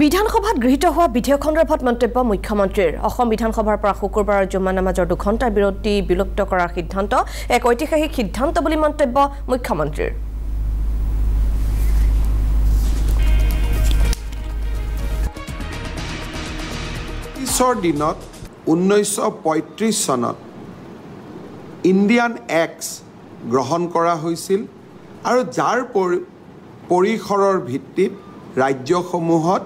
বিধানসভাত গৃহীত হোৱা বিধেয়ক সন্দৰ্ভত মন্তব্য মুখ্যমন্ত্ৰীৰ অসম বিধানসভাৰ পৰা শুকুৰবাৰৰ জুম্মা নামাজৰ 2 ঘণ্টাৰ বিৰতি বিলুপ্ত কৰাৰ সিদ্ধান্ত এক ঐতিহাসিক সিদ্ধান্ত বুলি মন্তব্য মুখ্যমন্ত্ৰীৰ পিছৰ দিনত 1935 চনত ইণ্ডিয়ান এক্ট গ্ৰহণ কৰা হৈছিল আৰু যাৰ পৰিসৰৰ ভিত্তিত ৰাজ্যসমূহত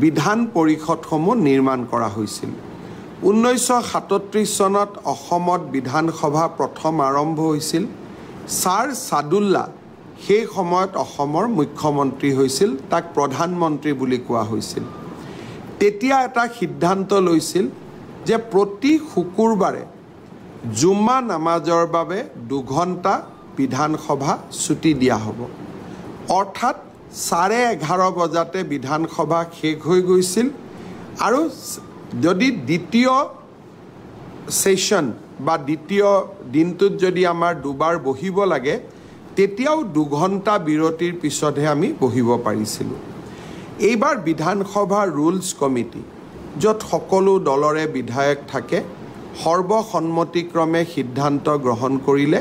বিধান পৰিষদসমূহ নিৰ্মাণ কৰা হৈছিল 1937 চনত অসমত বিধানসভা প্ৰথম আৰম্ভ হৈছিল ছাৰ সাদুল্লাহ সেই সময়ত অসমৰ মুখ্যমন্ত্ৰী হৈছিল তাক প্ৰধানমন্ত্ৰী বুলি কোৱা হৈছিল তেতিয়া এটা সিদ্ধান্ত লৈছিল যে প্ৰতি শুকুৰবাৰে জুম্মা নামাজৰ বাবে 2 ঘণ্টা বিধানসভা ছুটি দিয়া হ'ব অৰ্থাৎ 11:30 বজাতে বিধানসভা শেষ হৈ গৈছিল আৰু যদি দ্বিতীয় সেশন বা দ্বিতীয় দিনটোত যদি আমাৰ দুবাৰ বহিব লাগে তেতিয়াও 2 ঘণ্টা বিৰতিৰ পিছতহে আমি বহিব পাৰিছিলোঁ এইবাৰ বিধানসভা ৰুলছ কমিটি য'ত সকলো দলৰে বিধায়ক থাকে সৰ্বসন্মতিক্ৰমে সিদ্ধান্ত গ্ৰহণ কৰিলে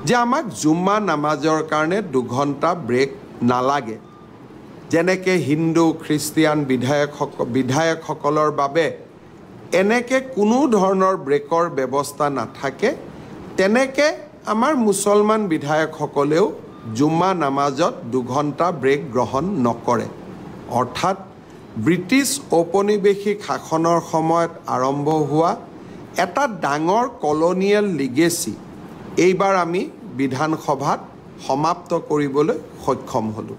যে আমাক জুম্মা নামাজৰ কাৰণে 2 ঘণ্টা ব্ৰেক নালাগে যেনেকে হিন্দু খ্ৰীষ্টিয়ান বিধায়কসকলৰ বাবে এনেকে কোনো ধৰণৰ ব্ৰেকৰ ব্যৱস্থা নাথাকে তেনেকে আমাৰ মুছলমান বিধায়কসকলেও জুম্মা নামাজত 2 ঘণ্টা ব্ৰেক গ্ৰহণ নকৰে অৰ্থাৎ ব্ৰিটিছ ঔপনিৱেশিক শাসনৰ সময়ত আৰম্ভ হোৱা এটা ডাঙৰ কলনিয়েল লিগেসি এইবাৰ আমি বিধানসভাত সমাপ্ত কৰিবলৈ সক্ষম হ'লোঁ